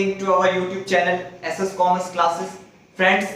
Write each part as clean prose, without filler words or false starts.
again to our YouTube channel SS Commerce Classes. Friends,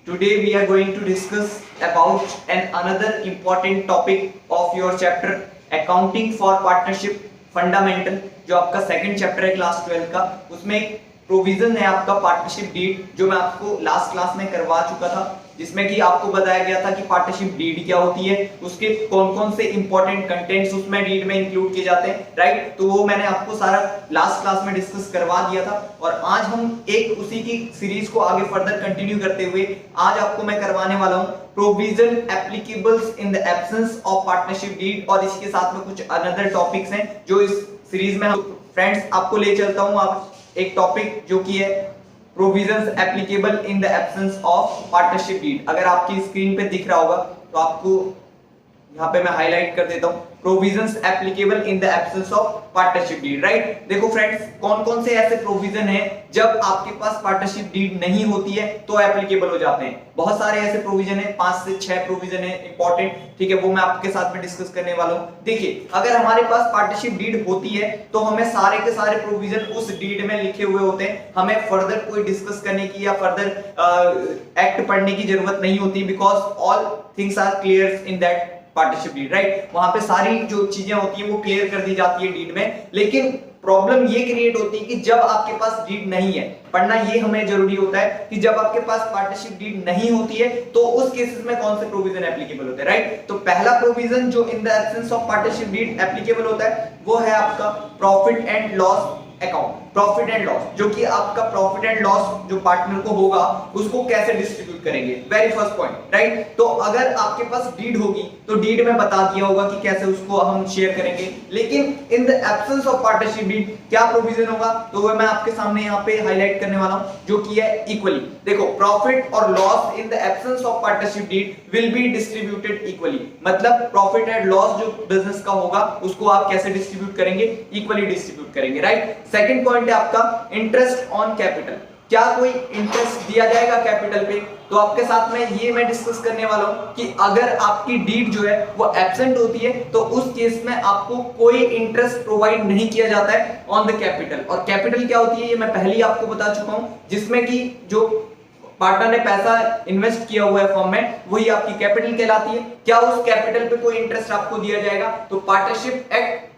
today we are going to discuss about another important topic of your chapter Accounting for Partnership Fundamental, जो आपका second chapter है class 12 का। उसमें एक provision है आपका partnership deed, जो मैं आपको लास्ट क्लास में करवा चुका था, जिसमें कि आपको बताया गया था कि पार्टनरशिप डीड क्या होती है, उसके कौन कौन से इंपॉर्टेंट कंटेंट्स उसमें डीड में इंक्लूड किए जाते हैं, राइट। तो वो मैंने आपको सारा लास्ट क्लास में डिस्कस करवा दिया था और आज हम एक उसी की सीरीज को आगे फर्दर कंटिन्यू करते हुए आज आपको मैं करवाने वाला हूँ provision applicables in the absence of partnership deed, और इसके साथ में कुछ अनदर टॉपिक्स हैं जो इस सीरीज में। फ्रेंड्स, आपको ले चलता हूँ आप एक टॉपिक जो कि है provisions applicable in the absence of partnership deed. अगर आपकी स्क्रीन पे दिख रहा होगा तो आपको यहाँ पे मैं हाईलाइट कर देता हूँ, provisions applicable in the absence of partnership deed, right. देखो फ्रेंड्स, कौन कौन से ऐसे प्रोविजन हैं जब आपके पास पार्टनरशिप डीड नहीं होती है तो एप्लीकेबल हो जाते हैं। बहुत सारे ऐसे प्रोविजन हैं, 5 से 6 प्रोविजन है इंपॉर्टेंट, ठीक है, वो मैं आपके साथ में डिस्कस करने वाला हूँ। देखिए, अगर हमारे पास पार्टनरशिप डीड होती है तो हमें सारे के सारे प्रोविजन उस डीड में लिखे हुए होते हैं, हमें फर्दर कोई डिस्कस करने की या फर्दर एक्ट पढ़ने की जरूरत नहीं होती, because all things are clear in that partnership deed, right. वहां पे सारी जो चीजें होती है वो क्लियर कर दी जाती है डीड में। लेकिन प्रॉब्लम ये क्रिएट होती है कि जब आपके पास डीड नहीं है, पढ़ना ये हमें जरूरी होता है कि जब आपके पास पार्टनरशिप डीड नहीं होती है तो उस केसेस में कौन से प्रोविजन एप्लीकेबल होते हैं, राइट। तो पहला प्रोविजन जो in the absence of partnership deed applicable होता है वो है आपका profit and loss account. Profit and loss, जो कि आपका प्रॉफिट एंड लॉस जो पार्टनर को होगा उसको कैसे डिस्ट्रीब्यूट करेंगे, वेरी फर्स्ट पॉइंट, राइट। तो अगर आपके पास डीड होगी तो डीड में बता दिया होगा कि कैसे उसको हम शेयर करेंगे, लेकिन in the absence of partnership deed क्या प्रोविजन होगा तो वो मैं आपके सामने यहाँ पे हाईलाइट करने वाला हूँ, जो कि है इक्वली। देखो, प्रॉफिट और loss in the absence of partnership deed will be distributed equally. मतलब प्रॉफिट एंड लॉस जो बिजनेस का होगा उसको आप कैसे डिस्ट्रीब्यूट करेंगे, इक्वली डिस्ट्रीब्यूट करेंगे, राइट। सेकंड पॉइंट है आपका इंटरेस्ट ऑन कैपिटल। क्या कोई इंटरेस्ट दिया जाएगा कैपिटल पे, तो आपके साथ में ये मैं डिस्कस करने वाला हूं कि अगर आपकी डीड जो है वो एब्सेंट होती है तो उस केस में आपको कोई इंटरेस्ट प्रोवाइड नहीं किया जाता है ऑन द कैपिटल। और कैपिटल क्या होती है ये मैं पहले ही आपको बता चुका हूं, जिसमें कि जो पार्टनर ने पैसा इन्वेस्ट किया हुआ है फर्म में वही आपकी कैपिटल कहलाती है। क्या उस कैपिटल पे कोई इंटरेस्ट आपको दिया जाएगा, तो पार्टनरशिप एक्ट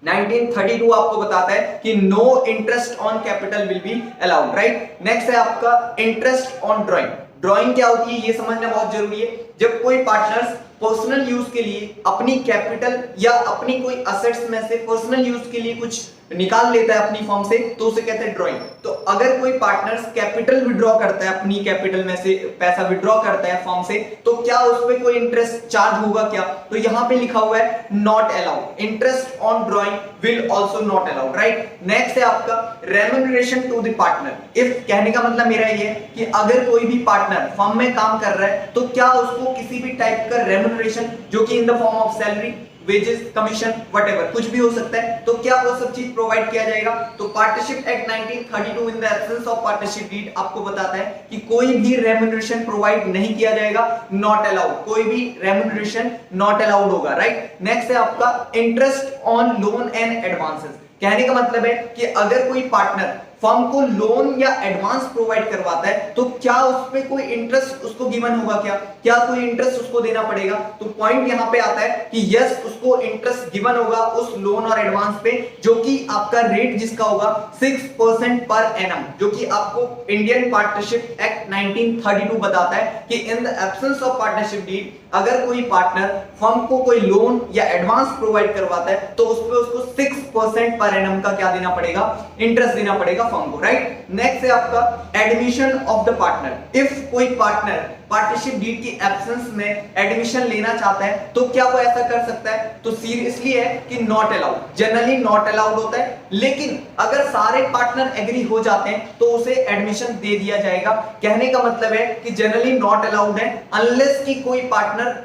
1932 आपको बताता है कि no interest on capital will be allowed, right. Next है आपका इंटरेस्ट ऑन ड्राइंग। ड्राइंग क्या होती है ये समझना बहुत जरूरी है। जब कोई पार्टनर्स पर्सनल यूज के लिए अपनी कैपिटल या अपनी कोई असेट्स में से पर्सनल यूज के लिए कुछ निकाल लेता है अपनी फर्म से तो उसे कहते हैं ड्राइंग। तो अगर कोई पार्टनर्स कैपिटल विड्रॉ करता है, अपनी कैपिटल में से पैसा विड्रॉ करता है फर्म से, तो क्या उस पे कोई इंटरेस्ट चार्ज होगा क्या, तो यहाँ पे लिखा हुआ है not allowed. Interest on drawing will also not allowed, right. Next है आपका remuneration to the partner. If कहने का मतलब मेरा ये है कि अगर कोई भी पार्टनर फर्म में काम कर रहा है तो क्या उसको किसी भी टाइप का रेम्यूनरेशन, जो कि in the form of salary, wages, commission, whatever कुछ भी हो सकता है, तो क्या वो सब चीज प्रोवाइड किया जाएगा। तो partnership act 1932 in the absence of partnership deed आपको बताता है कि कोई भी रेम्यूनरेशन प्रोवाइड नहीं किया जाएगा, नॉट अलाउड, कोई भी रेम्यूनरेशन नॉट अलाउड होगा, राइट। नेक्स्ट है आपका interest on loan and advances. कहने का मतलब है कि अगर कोई पार्टनर फर्म को लोन या एडवांस प्रोवाइड करवाता है तो क्या उस पे कोई इंटरेस्ट उसको गिवन होगा, क्या कोई इंटरेस्ट उसको देना पड़ेगा। तो पॉइंट यहां पे आता है कि यस, उसको इंटरेस्ट गिवन होगा उस लोन और एडवांस पे, जो कि आपका रेट जिसका होगा 6% पर एनम, जो कि आपको इंडियन पार्टनरशिप एक्ट 1932 बताता है कि in the absence of partnership deed अगर कोई पार्टनर फर्म को कोई लोन या एडवांस प्रोवाइड करवाता है तो उस पे उसको 6% पर एनम का क्या देना पड़ेगा, इंटरेस्ट देना पड़ेगा फर्म को, राइट। नेक्स्ट है आपका admission of the partner. If कोई पार्टनर पार्टनरशिप डीड की एब्सेंस में एडमिशन लेना चाहता है तो क्या वो ऐसा कर सकता है, तो सीरियसली है कि not allowed, generally not allowed होता है। लेकिन अगर सारे पार्टनर एग्री हो जाते हैं तो उसे एडमिशन दे दिया जाएगा। कहने का मतलब है कि जनरली नॉट अलाउड है अनलेस कि कोई पार्टनर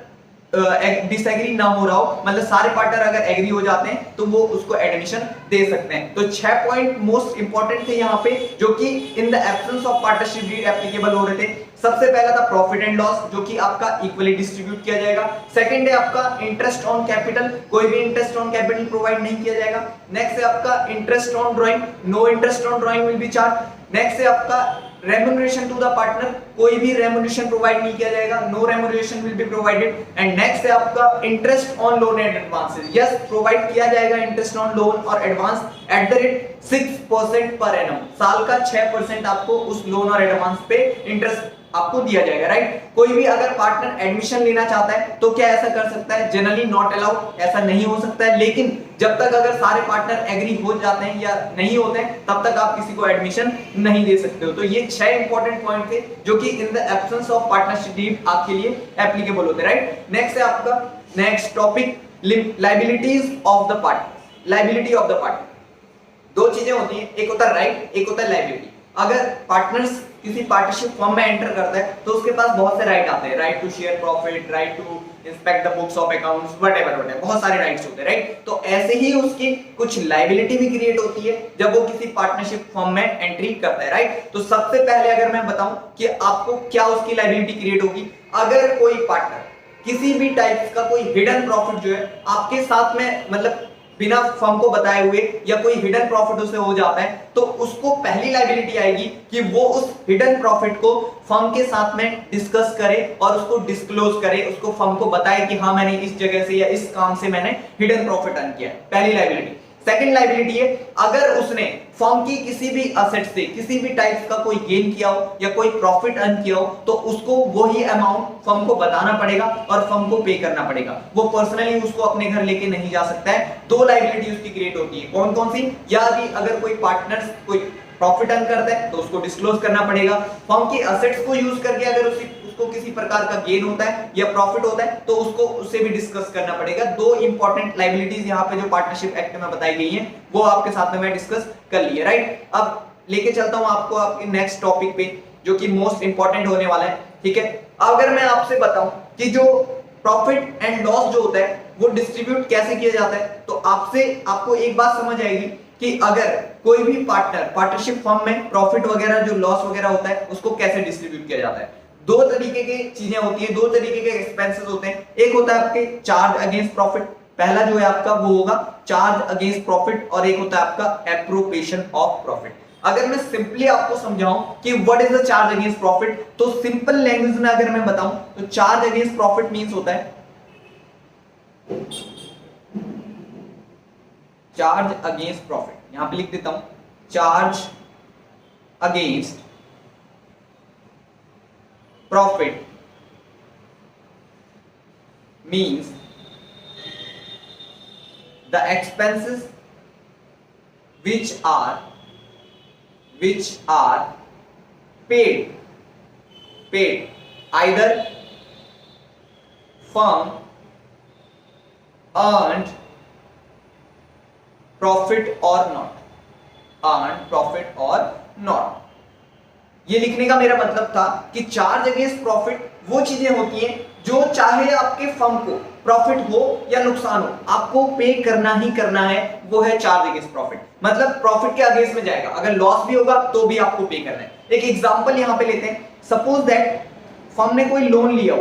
डिसएग्री ना हो रहा हो, मतलब सारे पार्टनर अगर एग्री हो जाते हैं तो वो उसको एडमिशन दे सकते हैं। तो 6 पॉइंट मोस्ट इंपॉर्टेंट थे यहाँ पे जो कि in the absence of partnership deed applicable हो रहे थे। सबसे पहला था प्रॉफिट एंड लॉस, जो कि आपका इक्वली डिस्ट्रीब्यूट किया जाएगा। सेकंड है आपका इंटरेस्ट ऑन कैपिटल, कोई भी इंटरेस्ट ऑन कैपिटल प्रोवाइड नहीं किया जाएगा। नेक्स्ट है आपका interest on drawing, no interest on drawing will be charge. Next है आपका रेम्यूनरेशन टू द पार्टनर, कोई भी रेम्यूनरेशन प्रोवाइड नहीं किया जाएगा, no remuneration will be provided. And next है आपका interest on loan and advances, yes provide किया जाएगा इंटरेस्ट ऑन लोन और advance at the rate 6% per annum, साल का 6% आपको उस लोन और एडवांस पे इंटरेस्ट आपको दिया जाएगा, राइट। कोई भी अगर पार्टनर एडमिशन लेना चाहता है तो क्या ऐसा कर सकता है? जनरली नॉट अलाउड, ऐसा नहीं हो सकता है, लेकिन जब तक अगर सारे पार्टनर एग्री हो जाते हैं या नहीं होते हैं तब तक आप किसी को एडमिशन नहीं दे सकते हो। तो ये 6 इंपॉर्टेंट पॉइंट थे जो कि in the absence of partnership deed आपके लिए एप्लीकेबल होते हैं, राइट। नेक्स्ट है आपका next topic liabilities of the partner. Liability of the partner, दो चीजें होती हैं, एक होता है राइट, एक होता है लायबिलिटी। अगर पार्टनर्स किसी पार्टनरशिप फर्म में एंटर करता है तो उसके पास बहुत से राइट आते हैं, right to share profit, right to inspect the books of accounts, whatever, बहुत सारे राइट्स होते हैं, राइट। तो ऐसे ही उसकी कुछ लायबिलिटी भी क्रिएट होती है जब वो किसी पार्टनरशिप फर्म में एंट्री करता है, राइट। तो सबसे पहले अगर मैं बताऊं कि आपको क्या उसकी लायबिलिटी क्रिएट होगी, अगर कोई पार्टनर किसी भी टाइप का कोई हिडन प्रॉफिट जो है आपके साथ में, मतलब बिना फर्म को बताए हुए या कोई हिडन प्रॉफिट उसे हो जाता है, तो उसको पहली लायबिलिटी आएगी कि वो उस हिडन प्रॉफिट को फर्म के साथ में डिस्कस करे और उसको डिस्क्लोज करे, उसको फर्म को बताए कि हाँ मैंने इस जगह से या इस काम से मैंने हिडन प्रॉफिट अर्न किया, पहली लायबिलिटी। सेकंड लायबिलिटी है अगर उसने फर्म की किसी भी असेट से किसी भी टाइप का कोई गेन किया हो या कोई प्रॉफिट अर्न किया हो तो उसको वही अमाउंट फर्म को बताना पड़ेगा और फर्म को पे करना पड़ेगा, वो पर्सनली उसको अपने घर लेके नहीं जा सकता है। दो लायबिलिटी उसकी क्रिएट होती है, कौन कौन सी? यदि अगर कोई पार्टनर कोई प्रॉफिट अर्न करता है तो उसको डिस्क्लोज करना पड़ेगा, फर्म की असेट्स को यूज करके अगर उसको किसी प्रकार का गेन होता है या प्रॉफिट होता है तो उसको उससे भी डिस्कस करना पड़ेगा। दो इंपॉर्टेंट लायबिलिटीज यहाँ पे जो पार्टनरशिप एक्ट में बताई गई हैं वो आपके साथ में मैं डिस्कस कर ली है, राइट। अब लेके चलता हूं आपको आपके नेक्स्ट टॉपिक पे जो कि मोस्ट इंपॉर्टेंट होने वाला है, ठीक है। अगर मैं आपसे बताऊं कि जो प्रॉफिट एंड लॉस जो होता है वो डिस्ट्रीब्यूट कैसे किया जाता है तो आपको एक बात समझ आएगी कि अगर कोई भी पार्टनरशिप फर्म में प्रॉफिट वगैरह जो लॉस वगैरह होता है उसको कैसे डिस्ट्रीब्यूट किया जाता है। दो तरीके की चीजें होती है, दो तरीके के एक्सपेंसेस होते हैं। एक होता है आपके चार्ज अगेंस्ट प्रॉफिट, पहला जो है आपका वो होगा चार्ज अगेंस्ट प्रॉफिट, और एक होता है आपका एप्रोप्रिएशन ऑफ प्रॉफिट। अगर मैं सिंपली आपको समझाऊं कि what is the charge against profit तो सिंपल लैंग्वेज में अगर मैं बताऊं तो चार्ज अगेंस्ट प्रॉफिट मींस होता है चार्ज अगेंस्ट प्रॉफिट, यहां पे लिख देता हूं charge against profit means the expenses which are paid either firm earned profit or not। ये लिखने का मेरा मतलब था कि चार्ज अगेंस्ट प्रॉफिट वो चीजें होती हैं जो चाहे आपके फर्म को प्रॉफिट हो या नुकसान हो आपको पे करना ही करना है, वो है चार्ज अगेंस्ट प्रॉफिट। मतलब प्रॉफिट के अगेंस्ट में जाएगा, अगर लॉस भी होगा तो भी आपको पे करना है। एक एग्जांपल यहां पे लेते हैं, सपोज दैट फर्म ने कोई लोन लिया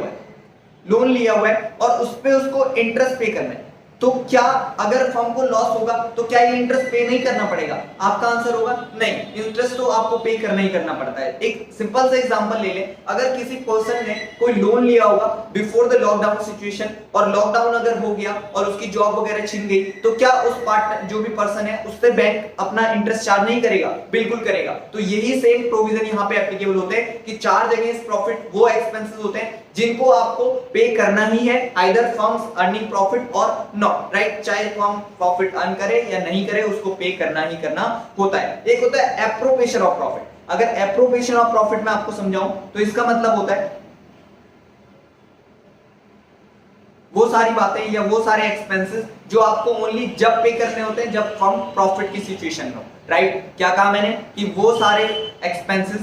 हुआ है और उस पे उसको इंटरेस्ट पे करना है, तो क्या अगर फर्म को लॉस होगा तो क्या ये इंटरेस्ट पे नहीं करना पड़ेगा? आपका आंसर होगा नहीं, इंटरेस्ट तो आपको पे करना ही करना पड़ता है। एक सिंपल सा एग्जांपल ले लें, अगर किसी पर्सन ने कोई लोन लिया होगा बिफोर द लॉकडाउन सिचुएशन और लॉकडाउन अगर हो गया और उसकी जॉब वगैरह छिन गई, तो क्या उस पार्टनर जो भी पर्सन है उससे बैंक अपना इंटरेस्ट चार्ज नहीं करेगा? बिल्कुल करेगा। तो यही सेम प्रोविजन यहाँ पे एप्लीकेबल होते हैं कि चार्ज अगेंस्ट प्रॉफिट वो एक्सपेंसेस होते हैं जिनको आपको पे करना ही है, आइदर फर्म्स अर्निंग प्रॉफिट और नॉट, राइट। चाहे फर्म प्रॉफिट अर्न करे या नहीं करे उसको पे करना ही करना होता है। एक होता है एप्रोप्रिएशन ऑफ प्रॉफिट। अगर एप्रोप्रिएशन ऑफ प्रॉफिट में आपको समझाऊं तो इसका मतलब होता है वो सारी बातें या वो सारे एक्सपेंसेस जो आपको ओनली जब पे करने होते हैं जब फर्म प्रॉफिट की सिचुएशन में हो, राइट। क्या कहा मैंने कि वो सारे expenses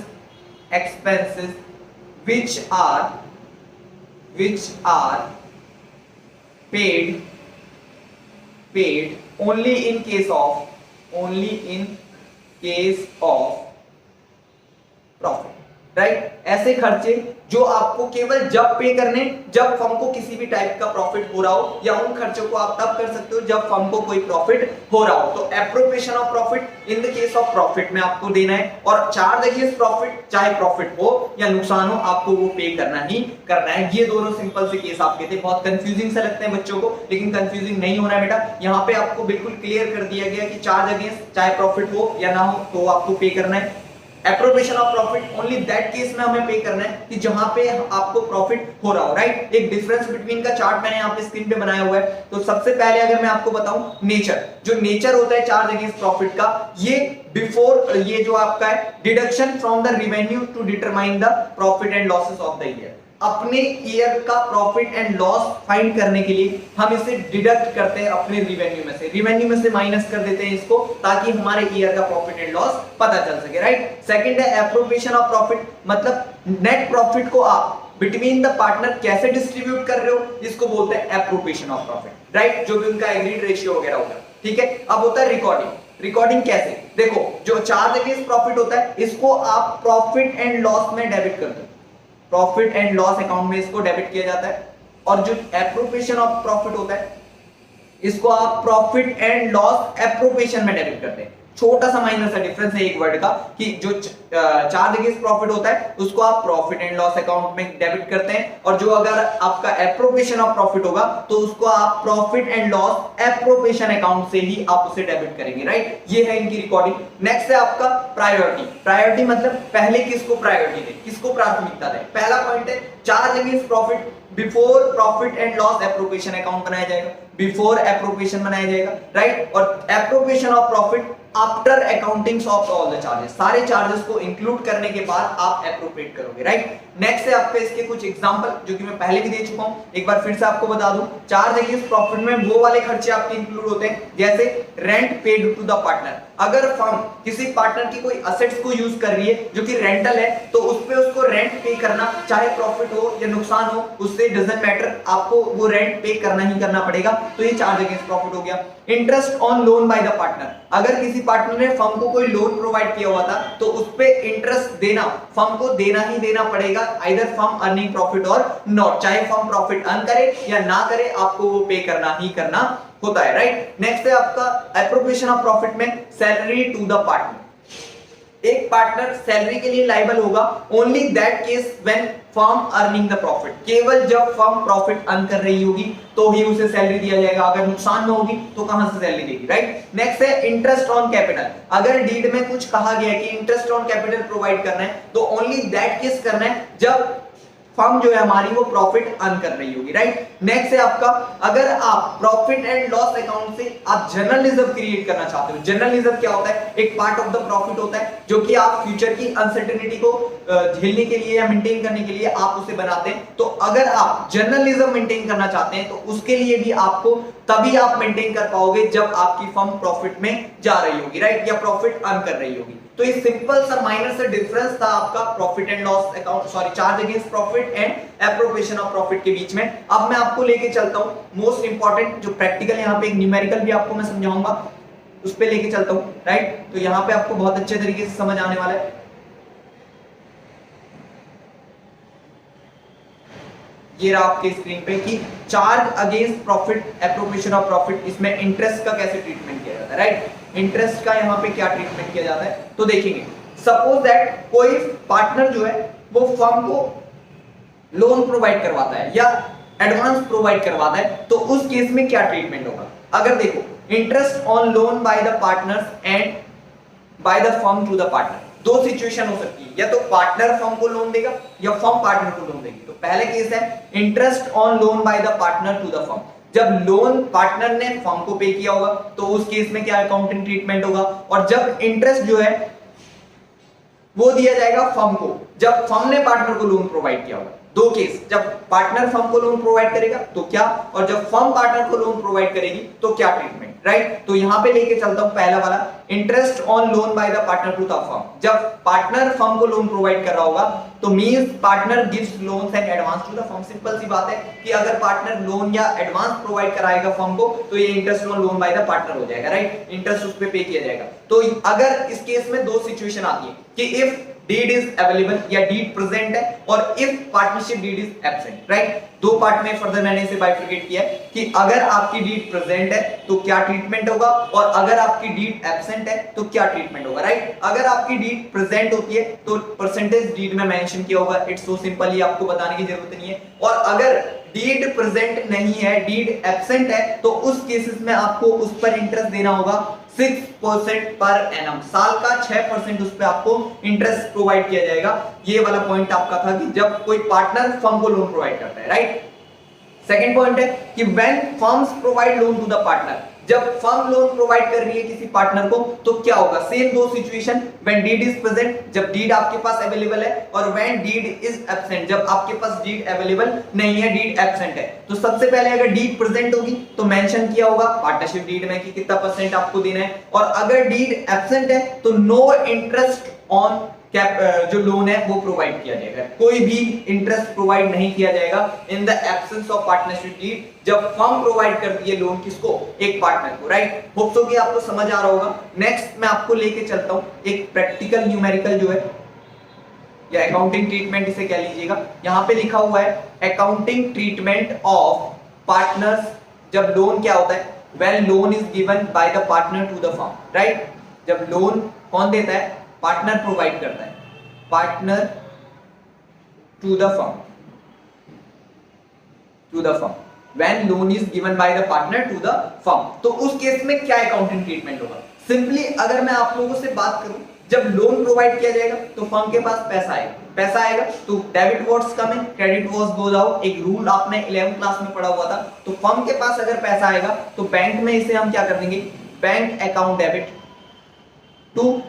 which are paid only in case of profit, right. ऐसे खर्चे जो आपको केवल जब पे करने जब फर्म को किसी भी टाइप का प्रॉफिट हो रहा हो, या उन खर्चों को आप तब कर सकते हो जब फर्म को कोई प्रॉफिट हो रहा हो। तो appropriation of profit in the case of profit में आपको देना है, और चार्ज अगेंस्ट प्रॉफिट चाहे प्रॉफिट हो या नुकसान हो आपको वो पे करना ही करना है। ये दोनों सिंपल से केस आपके थे, बहुत कंफ्यूजिंग से लगते हैं बच्चों को, लेकिन कंफ्यूजिंग नहीं होना है बेटा। यहाँ पे आपको बिल्कुल क्लियर कर दिया गया कि चार्ज अगेंस्ट चाहे प्रॉफिट हो या ना हो तो आपको पे करना है। Appropriation of profit only that case में हमें पे करना है कि जहां पे आपको प्रॉफिट हो रहा हो, राइट। एक डिफरेंस बिटवीन का चार्ट मैंने यहाँ पे स्क्रीन पे बनाया हुआ है। तो सबसे पहले अगर मैं आपको बताऊं नेचर, जो नेचर होता है चार्ज अगेंस्ट प्रॉफिट का, ये बिफोर ये जो आपका है deduction from the revenue to determine the profit and losses of the year. अपने ईयर का प्रॉफिट एंड लॉस फाइंड करने के लिए हम इसे डिडक्ट करते हैं अपने रिवेन्यू में से, रिवेन्यू में से माइनस कर देते हैं इसको, ताकि हमारे ईयर का प्रॉफिट एंड लॉस पता चल सके, राइट। सेकंड है एप्रोप्रिएशन ऑफ प्रॉफिट, मतलब नेट प्रॉफिट को आप बिटवीन द पार्टनर कैसे डिस्ट्रीब्यूट कर रहे हो, इसको बोलते हैं एप्रोप्रिएशन ऑफ प्रॉफिट, राइट, जो भी उनका एग्रीड रेशियो वगैरह होगा, ठीक है। अब होता है रिकॉर्डिंग। रिकॉर्डिंग कैसे, देखो जो चार्ज अगेंस्ट प्रॉफिट होता है इसको आप प्रॉफिट एंड लॉस में डेबिट कर दो, प्रॉफिट एंड लॉस अकाउंट में इसको डेबिट किया जाता है। और जो एप्रोप्रिएशन ऑफ प्रॉफिट होता है इसको आप प्रॉफिट एंड लॉस एप्रोप्रिएशन में डेबिट करते हैं। छोटा सा माइनर सा डिफरेंस है एक वर्ड का, कि जो चार्ज अगेंस्ट प्रॉफिट होता है उसको आप प्रॉफिट एंड लॉस अकाउंट में डेबिट करते हैं, और जो अगर आपका एप्रोप्रिएशन ऑफ प्रॉफिट होगा तो उसको आप profit and loss appropriation account से ही आप उसे डेबिट करेंगे, राइट। ये है इनकी रिकॉर्डिंग। नेक्स्ट है आपका प्रायोरिटी। प्रायोरिटी मतलब पहले किसको प्रायोरिटी दें, किसको प्राथमिकता दें। पहला पॉइंट है charge against profit before profit and loss appropriation account बनाया जाएगा, बिफोर एप्रोप्रिएशन बनाया जाएगा, राइट। और appropriation of profit after accounting of all the charges, सारे चार्जेस को इंक्लूड करने के बाद आप एप्रोप्रिएट करोगे, राइट। नेक्स्ट है आपके इसके कुछ एग्जांपल जो कि मैं पहले भी दे चुका हूं, एक बार फिर से आपको बता दूं। चार्ज अगेंस्ट प्रॉफिट में वो वाले खर्चे आपके इंक्लूड होते हैं जैसे rent paid to the partner. अगर फर्म किसी पार्टनर की कोई असेट्स को यूज कर रही है जो कि रेंटल है, तो उस पे उसको रेंट पे करना, चाहे प्रॉफिट हो या नुकसान हो उससे डजंट मैटर, आपको वो रेंट पे करना ही करना पड़ेगा। तो ये चार्ज अगेंस्ट प्रॉफिट हो गया। Interest on loan by the partner, अगर किसी पार्टनर ने फर्म को कोई लोन प्रोवाइड किया हुआ था तो उस पे इंटरेस्ट देना फर्म को देना ही देना पड़ेगा, आइदर फर्म अर्निंग प्रॉफिट और नॉट, चाहे फर्म प्रॉफिट अर्न करे या ना करे आपको वो पे करना ही करना होता है, राइट। नेक्स्ट है आपका एप्रोप्रिएशन ऑफ प्रॉफिट में सैलरी टू द पार्टनर। एक पार्टनर सैलरी के लिए लायबल होगा only that case when firm earning the profit, केवल जब फर्म प्रॉफिट अर्न कर रही होगी तो ही उसे सैलरी दिया जाएगा, अगर नुकसान में होगी तो कहां से सैलरी देगी, राइट। नेक्स्ट है इंटरेस्ट ऑन कैपिटल। अगर डीड में कुछ कहा गया है कि इंटरेस्ट ऑन कैपिटल प्रोवाइड करना है तो ओनली दैट केस करना है जब फर्म जो है हमारी वो प्रॉफिट अर्न कर रही होगी, राइट। नेक्स्ट है आपका, अगर आप प्रॉफिट एंड लॉस अकाउंट से आप जनरल रिजर्व क्रिएट करना चाहते हो। जनरल रिजर्व क्या होता है, एक पार्ट ऑफ द प्रॉफिट होता है जो कि आप फ्यूचर की अनसर्टेनिटी को झेलने के लिए या मेंटेन करने के लिए आप उसे बनाते हैं। तो अगर आप जनरल रिजर्व मेंटेन करना चाहते हैं तो उसके लिए भी आपको तभी आप मेंटेन कर पाओगे जब आपकी फर्म प्रॉफिट में जा रही होगी, राइट, या प्रॉफिट अर्न कर रही होगी। तो ये सिंपल सा माइनर सा डिफरेंस था आपका profit and loss account, sorry, charge against profit and appropriation of profit के बीच में। अब मैं आपको लेके चलता हूं मोस्ट इंपॉर्टेंट जो प्रैक्टिकल, यहाँ पे एक न्यूमेरिकल भी आपको मैं समझाऊंगा, उस पे लेके चलता हूं, राइट। तो यहाँ पे आपको बहुत अच्छे तरीके से समझ आने वाला है। ये रहा आपके स्क्रीन पे कि charge against profit appropriation of profit, इसमें इंटरेस्ट का कैसे ट्रीटमेंट किया जाता है, राइट। इंटरेस्ट का यहाँ पे क्या ट्रीटमेंट किया जाता है तो देखेंगे। सपोज दैट कोई पार्टनर जो है वो फर्म को लोन प्रोवाइड करवाता है या एडवांस प्रोवाइड करवाता है, तो उस केस में क्या ट्रीटमेंट होगा। अगर देखो interest on loan by the partners and by the firm to the partner, दो सिचुएशन हो सकती है, या तो पार्टनर फर्म को लोन देगा या फर्म पार्टनर को लोन देगी। तो पहले केस है interest on loan by the partner to the firm, जब लोन पार्टनर ने फर्म को पे किया होगा तो उस केस में क्या अकाउंटिंग ट्रीटमेंट होगा। और जब इंटरेस्ट जो है वो दिया जाएगा फर्म को, जब फर्म ने पार्टनर को लोन प्रोवाइड किया होगा। दो केस, जब पार्टनर फर्म को लोन प्रोवाइड करेगा तो क्या, और जब फर्म पार्टनर को लोन प्रोवाइड करेगी तो क्या ट्रीटमेंट, राइट। तो यहां पे लेके चलता हूं पहला वाला, interest on loan by the partner to the firm. जब पार्टनर फर्म को लोन प्रोवाइड कर रहा होगा तो means partner gives loans and advance to the firm. Simple सी बात है कि अगर पार्टनर लोन या एडवांस प्रोवाइड कराएगा फर्म को तो ये interest on loan by the partner हो जाएगा, राइट, इंटरेस्ट उस पे पे किया जाएगा। तो अगर इस केस में दो सिचुएशन आती है कि इफ डीड इज अवेलेबल या डीड प्रेजेंट है, और if partnership deed is absent, right. दो पार्ट में फर्दर मैंने इसे बाइफरकेट किया है कि अगर आपकी डीड प्रेजेंट है तो क्या ट्रीटमेंट होगा, और अगर आपकी डीड एब्सेंट है तो क्या ट्रीटमेंट होगा, राइट। अगर आपकी डीड प्रेजेंट होती है तो परसेंटेज डीड में मेंशन किया होगा, इट्स सो सिंपल, ये आपको बताने की जरूरत नहीं है। और अगर डीड प्रेजेंट नहीं है, डीड एब्सेंट है, तो उस केसेस में आपको उस पर इंटरेस्ट देना होगा 6% पर एनम, साल का 6% उस पर आपको इंटरेस्ट प्रोवाइड किया जाएगा। ये वाला पॉइंट आपका था कि जब कोई पार्टनर फर्म को लोन प्रोवाइड करता है, राइट। सेकंड पॉइंट है कि when firms provide loan to the partner, जब फर्म लोन प्रोवाइड कर रही है किसी पार्टनर को तो क्या होगा, सेम दो situation, when did is present, जब डीड आपके पास अवेलेबल है, और व्हेन डीड इज एब्सेंट, जब आपके पास डीड अवेलेबल नहीं है, डीड एब्सेंट है। तो सबसे पहले अगर डीड प्रेजेंट होगी तो मेंशन किया होगा पार्टनरशिप डीड में कि कितना परसेंट आपको देना है, और अगर डीड एब्सेंट है तो नो इंटरेस्ट ऑन जो लोन है वो प्रोवाइड किया जाएगा, कोई भी इंटरेस्ट प्रोवाइड नहीं किया जाएगा in the absence of partnership deed, जब फर्म प्रोवाइड करती है लोन किसको, एक पार्टनर को, राइट। होप सो कि आपको समझ आ रहा होगा। नेक्स्ट मैं आपको लेके चलता हूं एक प्रैक्टिकल न्यूमेरिकल जो है, या अकाउंटिंग ट्रीटमेंट इसे कह लीजिएगा। यहां पे लिखा हुआ है अकाउंटिंग ट्रीटमेंट ऑफ पार्टनर्स, जब लोन क्या होता है, when loan is given by the partner to the firm, right. जब लोन कौन देता है, पार्टनर प्रोवाइड करता है, partner to the firm, to the firm, when loan is given by the partner to the firm, तो उस case में क्या अकाउंटिंग ट्रीटमेंट होगा। सिंपली अगर मैं आप लोगों से बात करूं, जब लोन प्रोवाइड किया जाएगा तो फर्म के पास पैसा आएगा, पैसा आएगा तो debit was come in, credit was goes out, एक रूल आपने 11th क्लास में पढ़ा हुआ था। तो फर्म के पास अगर पैसा आएगा तो बैंक में इसे हम क्या कर देंगे, bank account debit to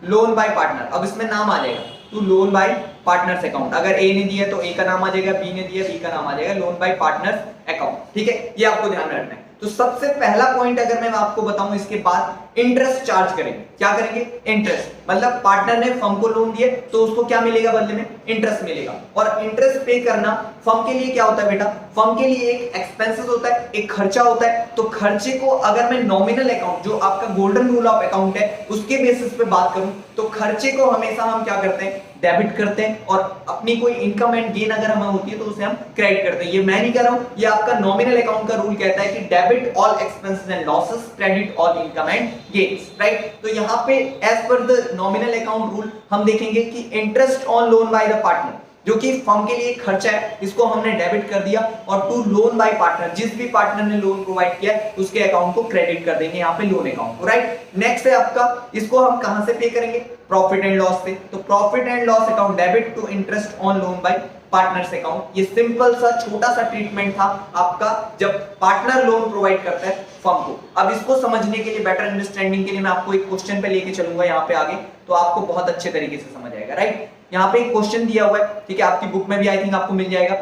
loan by partner, अब इसमें नाम आ जाएगा to loan by partners account, अगर ए ने दिया तो ए का नाम आ जाएगा, बी ने दिया बी का नाम आ जाएगा, लोन बाय पार्टनर्स अकाउंट, ठीक है। ये आपको ध्यान में रखना है। तो सबसे पहला पॉइंट अगर मैं आपको बताऊं, इसके बाद इंटरेस्ट चार्ज करेंगे, क्या करेंगे, इंटरेस्ट, मतलब पार्टनर ने फर्म को लोन दिया तो उसको क्या मिलेगा बदले में, इंटरेस्ट मिलेगा। और इंटरेस्ट पे करना फर्म के लिए क्या होता है बेटा, फर्म के लिए एक एक्सपेंसेस होता है, एक खर्चा होता है। तो खर्चे को अगर मैं नॉमिनल अकाउंट, जो आपका गोल्डन रूल ऑफ अकाउंट है, उसके बेसिस पे बात करूं तो खर्चे को हमेशा हम क्या करते हैं, डेबिट करते हैं, और अपनी कोई इनकम एंड गेन अगर हमें होती है तो उसे हम क्रेडिट करते हैं। ये मैं नहीं कह रहा हूं, ये आपका नॉमिनल अकाउंट का रूल कहता है कि debit all expenses and losses, credit all income and gains, right. तो यहां पे as per the nominal account rule हम देखेंगे कि interest on loan by the partner, जो कि फर्म के लिए खर्चा है, इसको हमने डेबिट कर दिया, और टू लोन बाय पार्टनर, जिस भी पार्टनर ने लोन प्रोवाइड किया उसके अकाउंट को क्रेडिट कर देंगे यहाँ पे लोन अकाउंट को, राइट। नेक्स्ट है आपका, इसको हम कहां से पे करेंगे, प्रॉफिट एंड लॉस से। तो profit and loss account debit to interest on loan by partners account. ये सिंपल सा छोटा सा ट्रीटमेंट था आपका जब पार्टनर लोन प्रोवाइड करता है फर्म को। अब इसको समझने के लिए, बेटर अंडरस्टैंडिंग के लिए मैं आपको एक क्वेश्चन पे लेके चलूंगा यहाँ पे आगे, तो आपको बहुत अच्छे तरीके से समझ आएगा, राइट। यहाँ पे एक क्वेश्चन दिया हुआ है, ठीक है, आपकी बुक में भी आई थिंक आपको मिल जाएगा।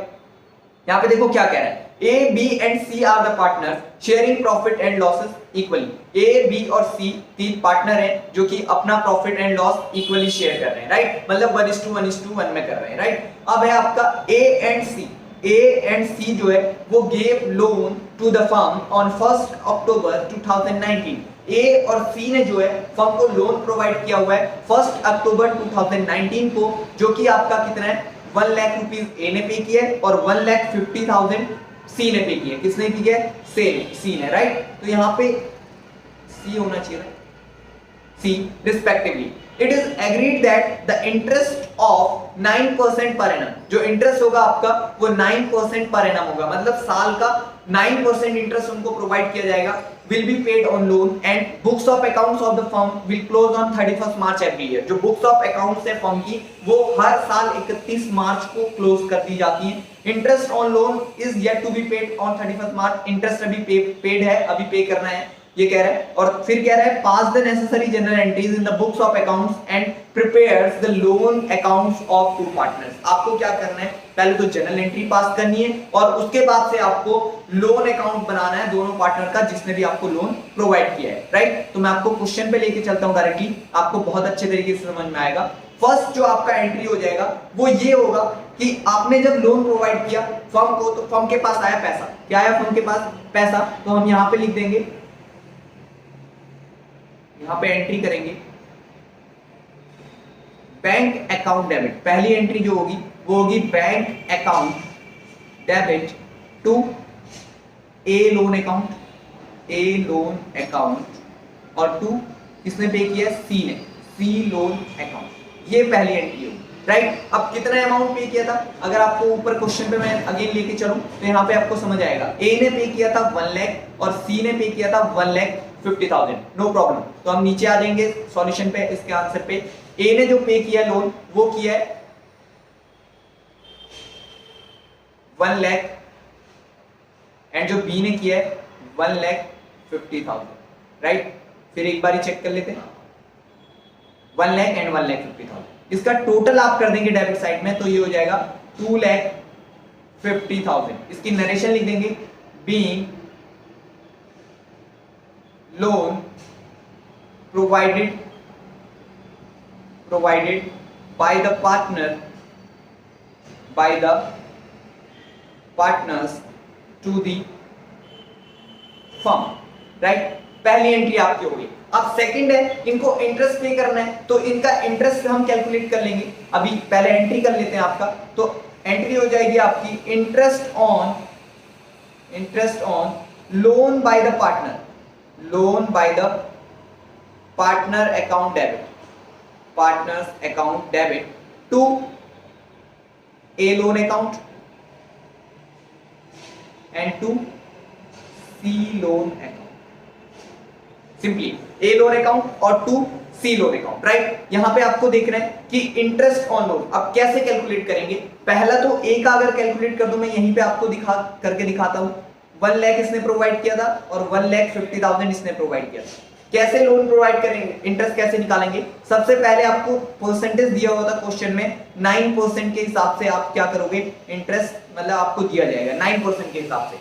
यहाँ पे देखो क्या कह रहा है, A B and C are the partners sharing profit and losses equally. A B और सी तीन पार्टनर हैं जो कि अपना profit and loss equally share कर रहे हैं, राइट, मतलब 1:1:1 में कर रहे हैं, राइट। अब है आपका A and C, A and सी जो है वो gave loan to the firm on 1 October 2019। A और सी ने जो है फर्म को लोन प्रोवाइड किया हुआ है 1 अक्टूबर 2019 को, जो कि आपका कितना है, 1 लाख रुपीस ए ने पे किया है और 1,50,000 सी ने पे किया है। किसने पे किया है, सी ने, राइट। तो यहाँ पे सी होना चाहिए, C respectively. It is agreed that the interest of 9% per annum, जो इंटरेस्ट होगा आपका वो 9% पर एनम होगा, मतलब साल का 9% इंटरेस्ट उनको प्रोवाइड किया जाएगा, will be paid on loan and books of accounts of the firm will close on 31st March every year। जो books of accounts है फर्म की वो हर साल 31 मार्च को क्लोज कर दी जाती है। Interest on loan is yet to be paid on 31st March, interest अभी पेड है, अभी पे करना है, ये कह रहा है। और फिर कह रहा है pass the necessary journal entries in the books of accounts and prepares the loan accounts of two partners. आपको क्या करना है, पहले तो जनरल एंट्री पास करनी है और उसके बाद से आपको लोन अकाउंट बनाना है दोनों पार्टनर का जिसने भी आपको लोन प्रोवाइड किया है, राइट। तो मैं आपको क्वेश्चन पे लेके चलता हूं डायरेक्टली, आपको बहुत अच्छे तरीके से समझ में आएगा। फर्स्ट जो आपका एंट्री हो जाएगा वो ये होगा कि आपने जब लोन प्रोवाइड किया फर्म को, तो फर्म के पास आया पैसा, क्या आया फर्म के पास, पैसा। तो हम यहां पे लिख देंगे, यहां पे एंट्री करेंगे बैंक अकाउंट डेबिट, पहली एंट्री जो होगी वो होगी bank account debit to A loan account, A loan account, और टू किसने पे किया, सी ने, सी लोन अकाउंट। ये पहली एंट्री होगी, राइट। अब कितना अमाउंट पे किया था, अगर आपको ऊपर क्वेश्चन पे मैं अगेन लेके चलूं तो यहाँ पे आपको समझ आएगा। ए ने पे किया था 1 लाख और सी ने पे किया था 1,50,000, नो प्रॉब्लम। तो हम नीचे आ जाएंगे सॉल्यूशन पे, इसके आंसर पे। ए ने जो पे किया लोन वो किया है 1 लाख, एंड जो बी ने किया है 1,50,000, राइट। फिर एक बार चेक कर लेते हैं, 1 लाख एंड 1,50,000, इसका टोटल आप कर देंगे डेबिट साइड में तो ये हो जाएगा 2,50,000। इसकी नरेशन लिख देंगे, being loan provided by the partners to the firm, right. पहली एंट्री आपकी हो गई। अब सेकंड है, इनको इंटरेस्ट पे करना है तो इनका इंटरेस्ट हम कैलकुलेट कर लेंगे। अभी पहले एंट्री कर लेते हैं आपका, तो एंट्री हो जाएगी आपकी interest on loan by the partner account debit, partners account debit to A loan account and to C loan account. Simply A loan account और to C loan account, right. यहां पे आपको देखना है कि इंटरेस्ट ऑन लोन अब कैसे calculate करेंगे। पहला तो ए का अगर कैलकुलेट कर दूं, मैं यहीं पे आपको दिखाता हूं। 1 लाख इसने प्रोवाइड किया था और 1,50,000 इसने प्रोवाइड किया था। कैसे लोन प्रोवाइड करेंगे, इंटरेस्ट कैसे निकालेंगे। सबसे पहले आपको परसेंटेज दिया हुआ था क्वेश्चन में, 9% के हिसाब से आप क्या करोगे, इंटरेस्ट मतलब आपको दिया जाएगा 9% के हिसाब से।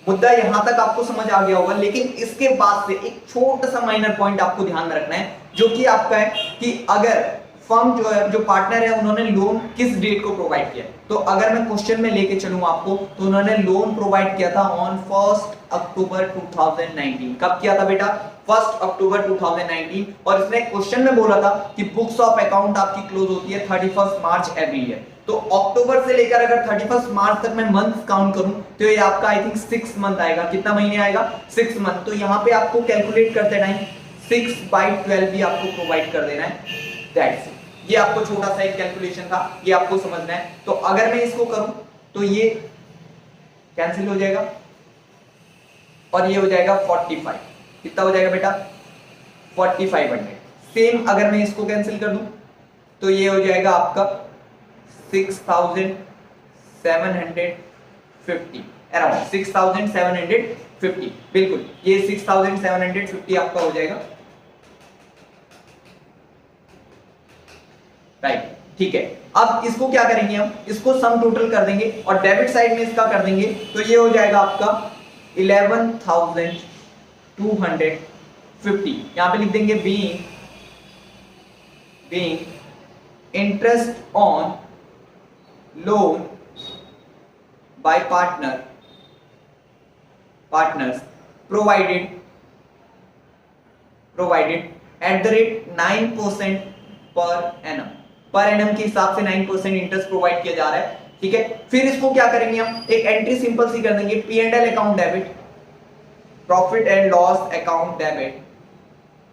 मुद्दा यहां तक आपको समझ आ गया होगा, लेकिन इसके बाद से एक छोटा सा माइनर पॉइंट आपको ध्यान में रखना है, जो कि आपका है कि अगर फर्म जो पार्टनर है उन्होंने लोन किस डेट को प्रोवाइड किया। तो अगर मैं क्वेश्चन में लेके चलूं आपको, तो उन्होंने लोन प्रोवाइड किया था ऑन 1 अक्टूबर 2019। कब किया था बेटा, 1 अक्टूबर 2019। और इसने क्वेश्चन में बोला था कि बुक्स ऑफ अकाउंट आपकी क्लोज होती है 31 मार्च एवरी ईयर। तो अक्टूबर से लेकर अगर 31 मार्च तक मैं मंथ काउंट करूं तो ये आपका आई थिंक 6 मंथ आएगा। कितना महीने आएगा, 6 मंथ। तो यहाँ पे आपको कैलकुलेट करते टाइम 6/12 भी आपको प्रोवाइड कर देना है, दैट्स इट। ये आपको छोटा सा एक कैलकुलेशन था, ये आपको समझना है। तो अगर मैं इसको करूं तो ये कैंसिल हो जाएगा और ये हो जाएगा 45। कितना हो जाएगा बेटा, 4500। सेम अगर मैं इसको कैंसिल कर दूं तो ये हो जाएगा आपका 6,750, अराउंड 6,750। बिल्कुल ये 6,750 आपका हो जाएगा, राइट। ठीक है, अब इसको क्या करेंगे हम, इसको सम टोटल कर देंगे और डेबिट साइड में इसका कर देंगे। तो ये हो जाएगा आपका 11,250। यहां पे लिख देंगे being interest on loan by partners provided eight the rate 9% per annum के हिसाब से 9% इंटरेस्ट प्रोवाइड किया जा रहा है, ठीक है। फिर इसको क्या करेंगे हम, एक एंट्री सिंपल सी कर देंगे, P&L account debit, profit and loss account debit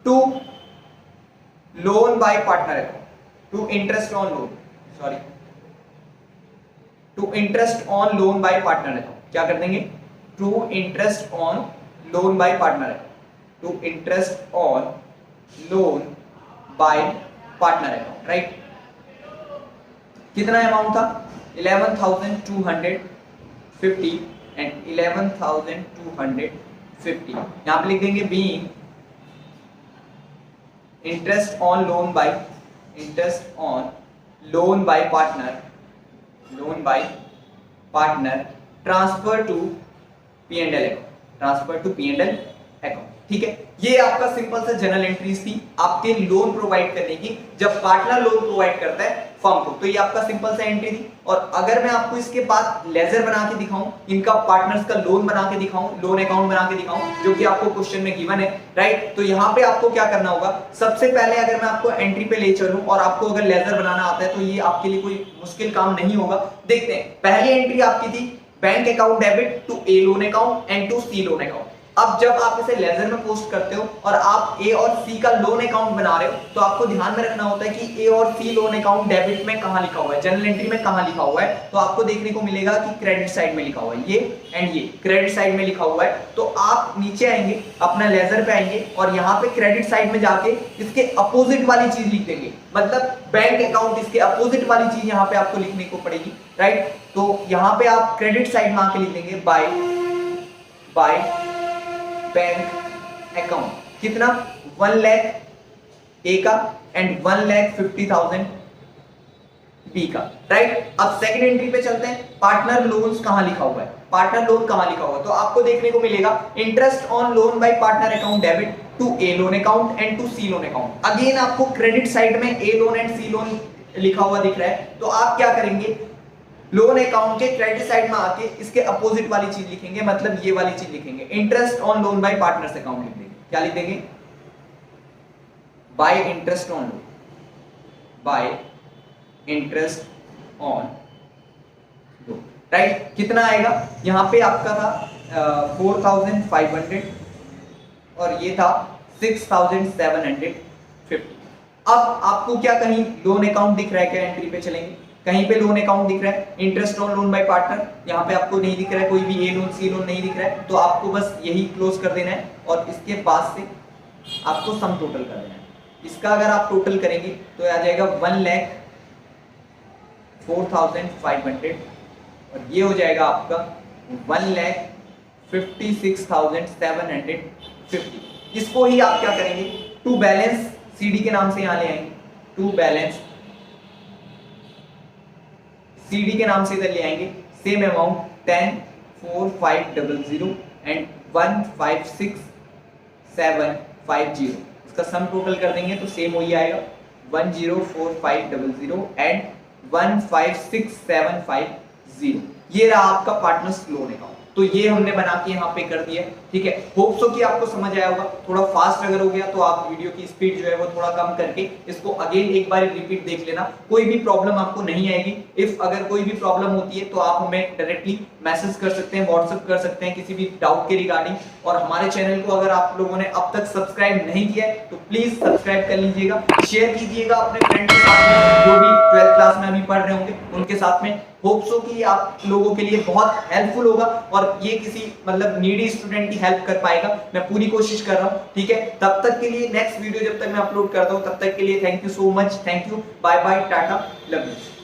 to loan by partner account, to interest on loan by partner account. क्या कर देंगे, to interest on loan by partner account, to interest on loan by partner account, right. कितना amount था, 11,250 and 11,250। यहां पे लिख देंगे being interest on loan by partner transfer to P&L account, ठीक है, ये आपका सिंपल सा जनरल एंट्रीज थी आपके लोन प्रोवाइड करने की, जब पार्टनर लोन प्रोवाइड करता है फर्म को। तो ये आपका सिंपल सा एंट्री थी। और अगर मैं आपको इसके बाद लेजर बना के दिखाऊं, इनका पार्टनर्स का लोन बना के दिखाऊं, लोन अकाउंट बना के दिखाऊं, जो कि आपको क्वेश्चन में गिवन है, राइट, तो यहाँ पे आपको क्या करना होगा, सबसे पहले अगर मैं आपको एंट्री पे ले चलूं और आपको अगर लेजर बनाना आता है तो ये आपके लिए कोई मुश्किल काम नहीं होगा। देखते हैं, पहली एंट्री आपकी थी bank account debit to A loan account and to C loan account. अब जब आप इसे लेजर में पोस्ट करते हो और आप ए और सी का लोन अकाउंट बना रहे हो, तो आपको ध्यान में रखना होता है कि ए और सी लोन अकाउंट डेबिट में कहां लिखा हुआ है, जनरल एंट्री में कहां लिखा हुआ है। तो आपको देखने को मिलेगा कि क्रेडिट साइड में लिखा हुआ है, ये एंड ये क्रेडिट साइड में लिखा हुआ है। तो आप नीचे आएंगे, अपना लेजर पे आएंगे और यहाँ पे क्रेडिट साइड में जाके इसके अपोजिट वाली चीज लिख देंगे, मतलब बैंक अकाउंट इसके अपोजिट वाली चीज यहाँ पे आपको लिखने को पड़ेगी, राइट। तो यहाँ पे आप क्रेडिट साइड में आके लिख देंगे बाय बैंक अकाउंट, कितना 1 लाख ए का एंड 1,50,000 बी का, राइट। अब सेकंड एंट्री पे चलते हैं, पार्टनर लोन्स कहां लिखा हुआ है, पार्टनर लोन कहां लिखा हुआ है, तो आपको देखने को मिलेगा interest on loan by partner account debit to A loan account and to C loan account. Again आपको क्रेडिट साइड में A loan and C loan लिखा हुआ दिख रहा है, तो आप क्या करेंगे, लोन अकाउंट के क्रेडिट साइड में आके इसके अपोजिट वाली चीज लिखेंगे, मतलब ये वाली चीज लिखेंगे, interest on loan by partners account लिख देंगे। क्या लिख देंगे, bye interest on loan, bye interest on loan, right. कितना आएगा, यहां पे आपका था 4,500 और ये था 6,750। अब आपको क्या कहीं लोन अकाउंट दिख रहा है क्या, एंट्री पे चलेंगे, कहीं पे लोन अकाउंट दिख रहा है, interest on loan by partner, यहाँ पे आपको नहीं दिख रहा है, कोई भी ए लोन सी लोन नहीं दिख रहा है, तो आपको बस यही क्लोज कर देना है और इसके बाद से आपको सम टोटल कर देना है। इसका अगर आप टोटल करेंगे तो आ जाएगा 1,04,500 और ये हो जाएगा आपका 1,56,750। इसको ही आप क्या करेंगे, टू बैलेंस सीडी के नाम से यहाँ ले आएंगे, टू बैलेंस सीडी के नाम से इधर ले आएंगे, सेम अमाउंट 10,4,500 एंड 1,56,750, इसका सम टोटल कर देंगे तो सेम वही आएगा 10,4,500 एंड 1,56,750। ये रहा आपका पार्टनर्स लोन अकाउंट। तो ये हमने बना के यहाँ पे कर दिया, ठीक है। होप सो कि आपको समझ आया होगा। थोड़ा फास्ट अगर हो गया तो आप वीडियो की स्पीड जो है वो थोड़ा कम करके इसको अगेन एक बार रिपीट देख लेना, कोई भी प्रॉब्लम आपको नहीं आएगी। इफ अगर कोई भी प्रॉब्लम होती है तो आप हमें डायरेक्टली मैसेज कर सकते हैं, व्हाट्सएप कर सकते हैं किसी भी डाउट के रिगार्डिंग। और हमारे चैनल को अगर आप लोगों ने अब तक सब्सक्राइब नहीं किया है तो प्लीज सब्सक्राइब कर लीजिएगा, शेयर कीजिएगा अपने फ्रेंड के साथ में, जो भी 12th क्लास में अभी पढ़ रहे होंगे उनके साथ में। होप सो कि आप लोगों के लिए बहुत हेल्पफुल होगा और ये किसी मतलब नीडी स्टूडेंट की हेल्प कर पाएगा। मैं पूरी कोशिश कर रहा हूँ, ठीक है। तब तक के लिए नेक्स्ट वीडियो जब तक मैं अपलोड करता हूँ तब तक के लिए thank you so much, thank you, bye bye, tata, love you.